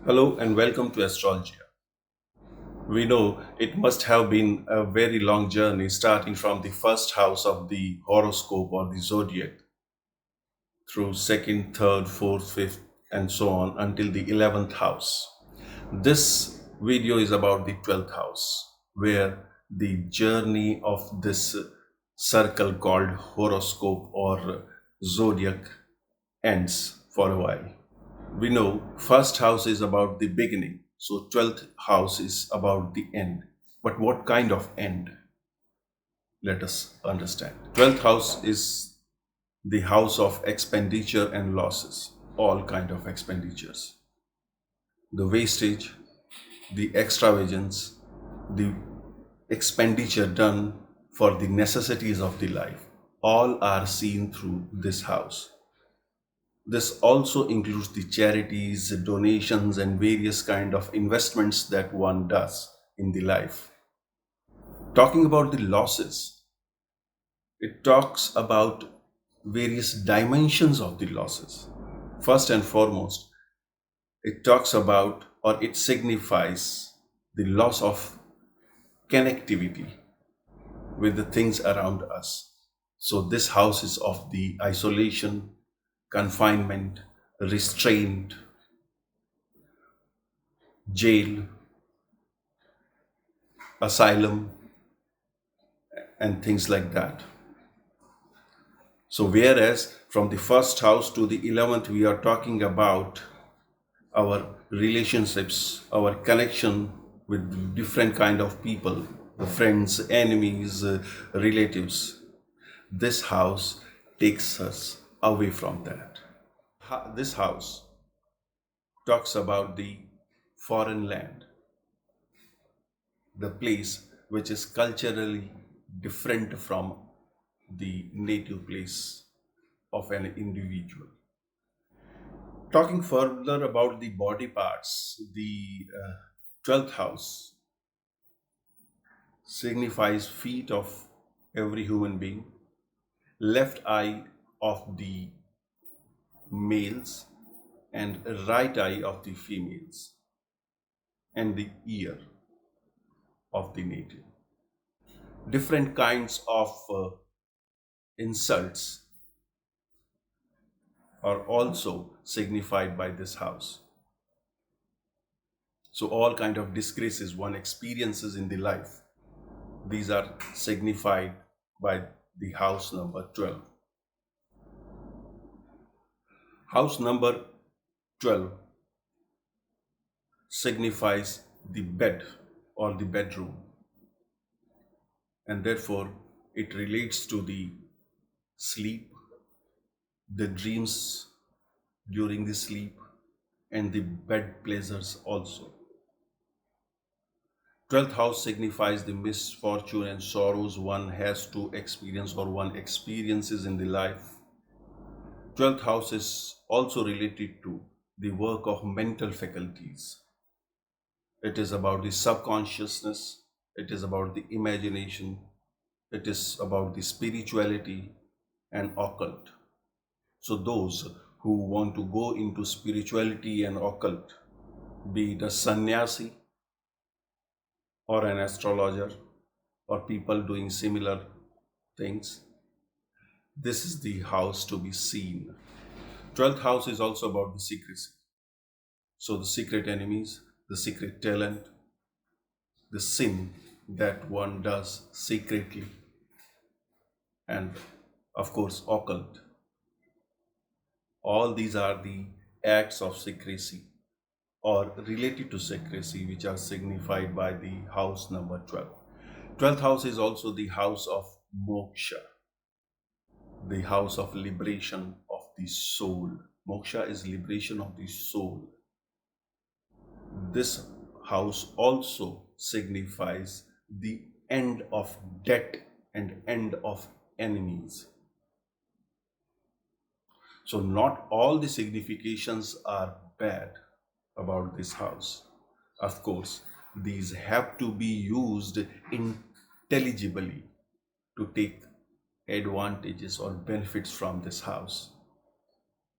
Hello and welcome to Astrology. We know it must have been a very long journey starting from the first house of the horoscope or the zodiac through second, third, fourth, fifth, and so on until the 11th house. This video is about the 12th house, where the journey of this circle called horoscope or zodiac ends for a while. We know first house is about the beginning, so 12th house is about the end. But what kind of end? Let us understand. 12th house is the house of expenditure and losses, all kind of expenditures. The wastage, the extravagance, the expenditure done for the necessities of the life, all are seen through this house. This also includes the charities, donations, and various kind of investments that one does in the life. Talking about the losses, it talks about various dimensions of the losses. First and foremost, it talks about or it signifies the loss of connectivity with the things around us. So this house is of the isolation, confinement, restraint, jail, asylum, and things like that. So whereas from the first house to the 11th, we are talking about our relationships, our connection with different kind of people, friends, enemies, relatives. This house takes us away from that. This house talks about the foreign land, the place which is culturally different from the native place of an individual. Talking further about the body parts, the 12th house signifies feet of every human being, left eye of the males, and right eye of the females, and the ear of the native. Different kinds of insults are also signified by this house. So all kind of disgraces one experiences in the life, these are signified by the house number 12. House number 12 signifies the bed or the bedroom, and therefore it relates to the sleep, the dreams during the sleep, and the bed pleasures also. 12th house signifies the misfortune and sorrows one has to experience or one experiences in the life. 12th house is also related to the work of mental faculties. It is about the subconsciousness, it is about the imagination, it is about the spirituality and occult. So those who want to go into spirituality and occult, be it a sannyasi or an astrologer or people doing similar things, this is the house to be seen. 12th house is also about the secrecy. So the secret enemies, the secret talent, the sin that one does secretly, and of course occult. All these are the acts of secrecy or related to secrecy which are signified by the house number 12. 12th house is also the house of moksha, the house of liberation of the soul. Moksha is liberation of the soul. This house also signifies the end of debt and end of enemies. So not all the significations are bad about this house. Of course, these have to be used intelligibly to take advantages or benefits from this house.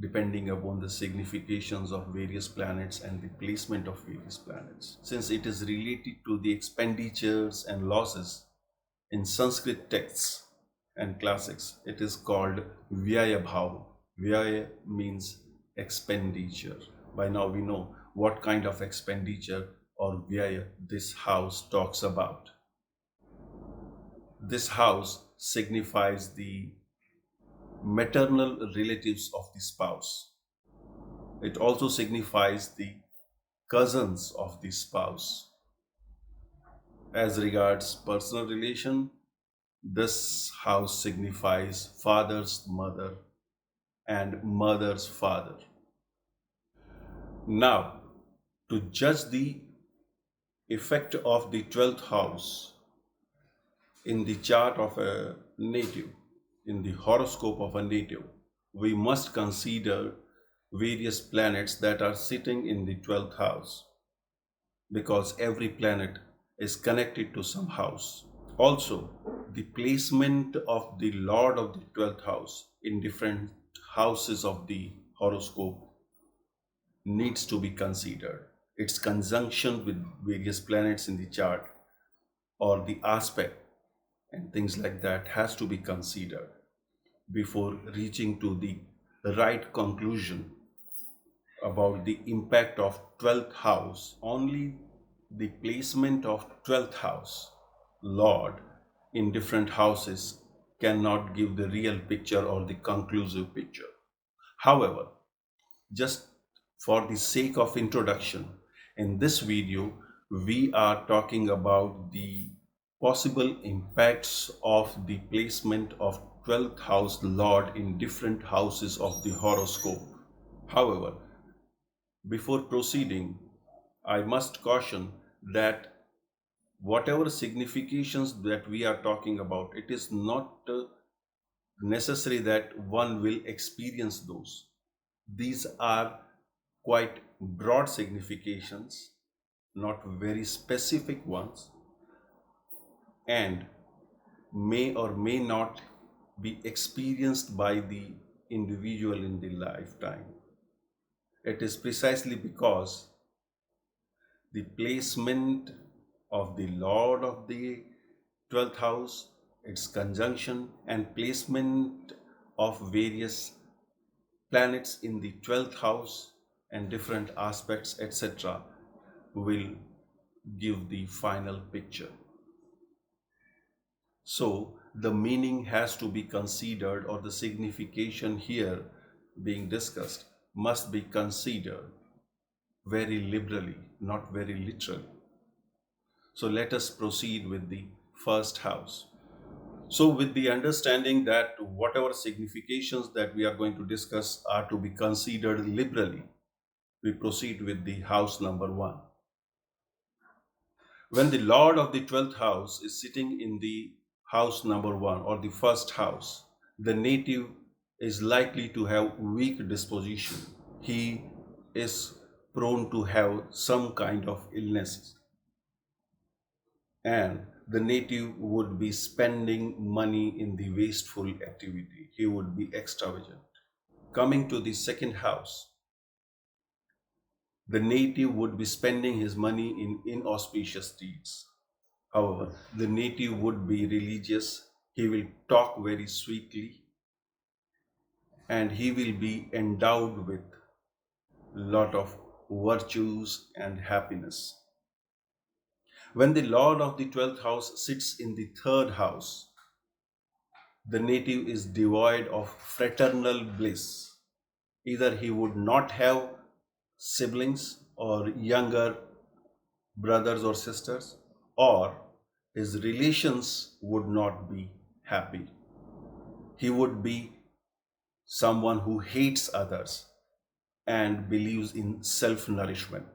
depending upon the significations of various planets and the placement of various planets. Since it is related to the expenditures and losses in Sanskrit texts and classics, it is called VYAYA bhav. VYAYA means expenditure. By now we know what kind of expenditure or VYAYA this house talks about. This house signifies the maternal relatives of the spouse. It also signifies the cousins of the spouse. As regards personal relation, this house signifies father's mother and mother's father. Now, to judge the effect of the 12th house in the chart of a native, in the horoscope of a native, we must consider various planets that are sitting in the 12th house, because every planet is connected to some house. Also, the placement of the Lord of the 12th house in different houses of the horoscope needs to be considered. Its conjunction with various planets in the chart or the aspect and things like that has to be considered before reaching to the right conclusion about the impact of 12th house. Only the placement of 12th house Lord in different houses cannot give the real picture or the conclusive picture. However, just for the sake of introduction, in this video we are talking about the possible impacts of the placement of 12th house Lord in different houses of the horoscope. However, before proceeding, I must caution that whatever significations that we are talking about, it is not necessary that one will experience those. These are quite broad significations, not very specific ones, and may or may not be experienced by the individual in the lifetime. It is precisely because the placement of the Lord of the 12th house, its conjunction and placement of various planets in the 12th house and different aspects, etc., will give the final picture. So the meaning has to be considered, or the signification here being discussed must be considered very liberally, not very literally. So let us proceed with the first house. So with the understanding that whatever significations that we are going to discuss are to be considered liberally, we proceed with the house number 1. When the Lord of the 12th house is sitting in the house number 1 or the first house, the native is likely to have weak disposition. He is prone to have some kind of illnesses, and the native would be spending money in the wasteful activity. He would be extravagant. Coming to the second house, the native would be spending his money in inauspicious deeds. However, the native would be religious. He will talk very sweetly, and he will be endowed with a lot of virtues and happiness. When the Lord of the 12th house sits in the third house, the native is devoid of fraternal bliss. Either he would not have siblings or younger brothers or sisters, or his relations would not be happy. He would be someone who hates others and believes in self nourishment.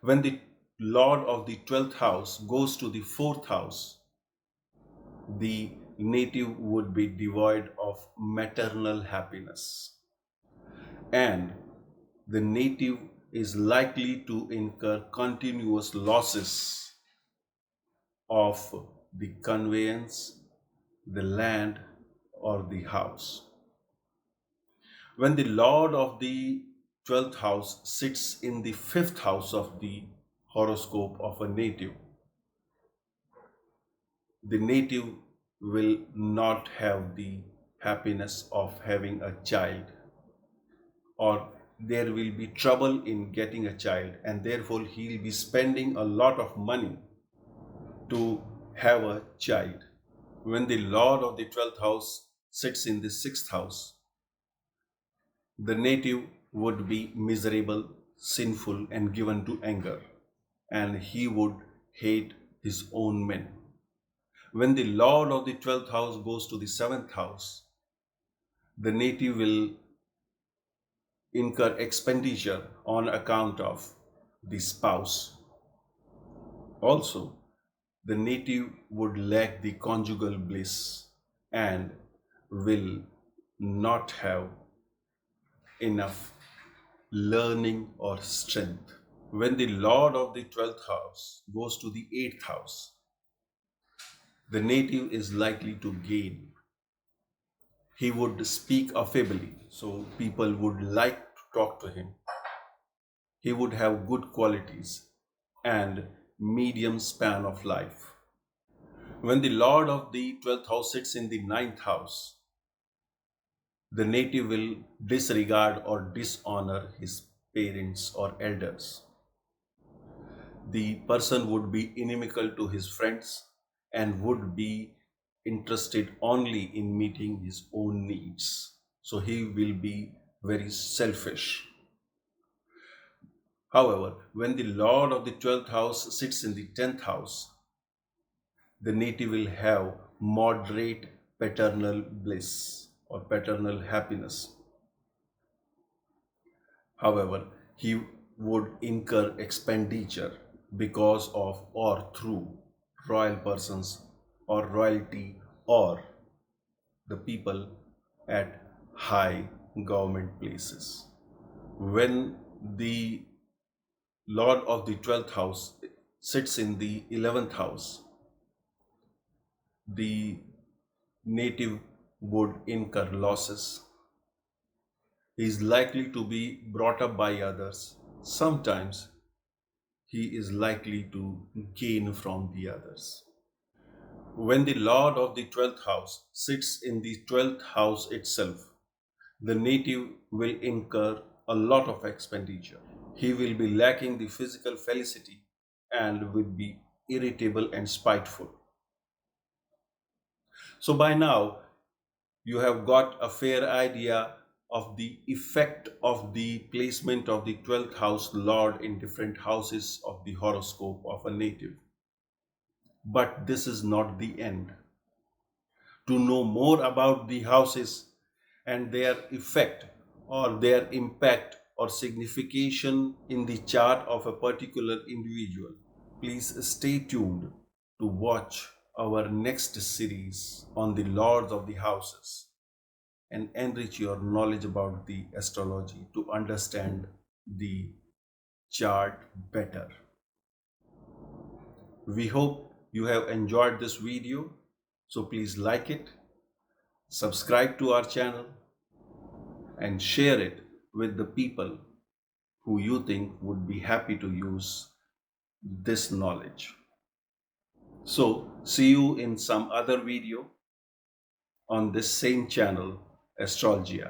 When the Lord of the 12th house goes to the fourth house, the native would be devoid of maternal happiness, and the native is likely to incur continuous losses of the conveyance, the land, or the house. When the Lord of the 12th house sits in the 5th house of the horoscope of a native, the native will not have the happiness of having a child, or there will be trouble in getting a child, and therefore he'll be spending a lot of money to have a child. When the Lord of the 12th house sits in the 6th house, the native would be miserable, sinful, and given to anger, and he would hate his own men. When the Lord of the 12th house goes to the 7th house, the native will incur expenditure on account of the spouse. Also, the native would lack the conjugal bliss and will not have enough learning or strength. When the Lord of the 12th house goes to the 8th house, the native is likely to gain. He would speak affably, so people would like to talk to him. He would have good qualities and medium span of life. When the Lord of the 12th house sits in the 9th house, the native will disregard or dishonor his parents or elders. The person would be inimical to his friends and would be interested only in meeting his own needs. So he will be very selfish. However, when the Lord of the 12th house sits in the 10th house, the native will have moderate paternal bliss or paternal happiness. However, he would incur expenditure because of or through royal persons or royalty or the people at high government places. When the Lord of the 12th house sits in the 11th house, the native would incur losses. He is likely to be brought up by others. Sometimes he is likely to gain from the others. When the Lord of the 12th house sits in the 12th house itself, the native will incur a lot of expenditure. He will be lacking the physical felicity and will be irritable and spiteful. So by now, you have got a fair idea of the effect of the placement of the 12th house Lord in different houses of the horoscope of a native. But this is not the end. To know more about the houses and their effect or their impact or signification in the chart of a particular individual, please stay tuned to watch our next series on the lords of the houses and enrich your knowledge about the astrology to understand the chart better. We hope you have enjoyed this video, so please like it, subscribe to our channel, and share it with the people who you think would be happy to use this knowledge. So, see you in some other video on this same channel, Astrology.